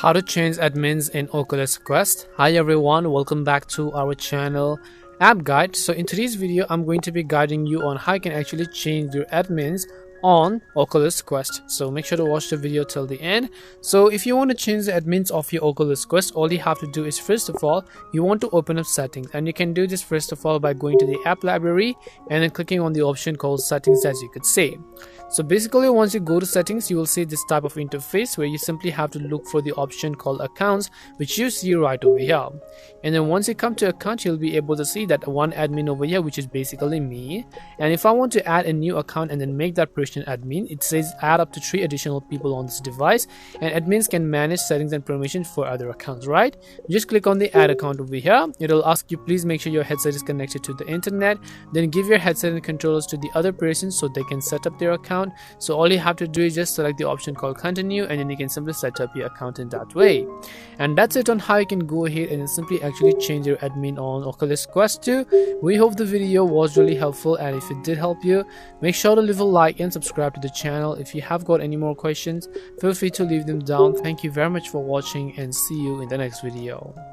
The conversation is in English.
How to change admins in Oculus Quest. Hi everyone, welcome back to our channel app guide. So in today's video I'm going to be guiding you on how you can actually change your admins on Oculus Quest. So make sure to watch the video till the end. So if you want to change the admins of your Oculus Quest, all you have to do is, first of all, you want to open up settings, and you can do this first of all by going to the app library and then clicking on the option called settings, as you could see. So basically once you go to settings, you will see this type of interface where you simply have to look for the option called accounts, which you see right over here. And then once you come to account, you'll be able to see that one admin over here, which is basically me. And if I want to add a new account and then make that person admin, it says add up to 3 additional people on this device, and admins can manage settings and permissions for other accounts, right? You just click on the add account over here. It'll ask you, please make sure your headset is connected to the internet, then give your headset and controllers to the other person so they can set up their account. So all you have to do is just select the option called continue, and then you can simply set up your account in that way. And that's it on how you can go ahead and then simply actually change your admin on Oculus Quest 2. We hope the video was really helpful, and if it did help you, make sure to leave a like and subscribe to the channel. If you have got any more questions, feel free to leave them down. Thank you very much for watching, and see you in the next video.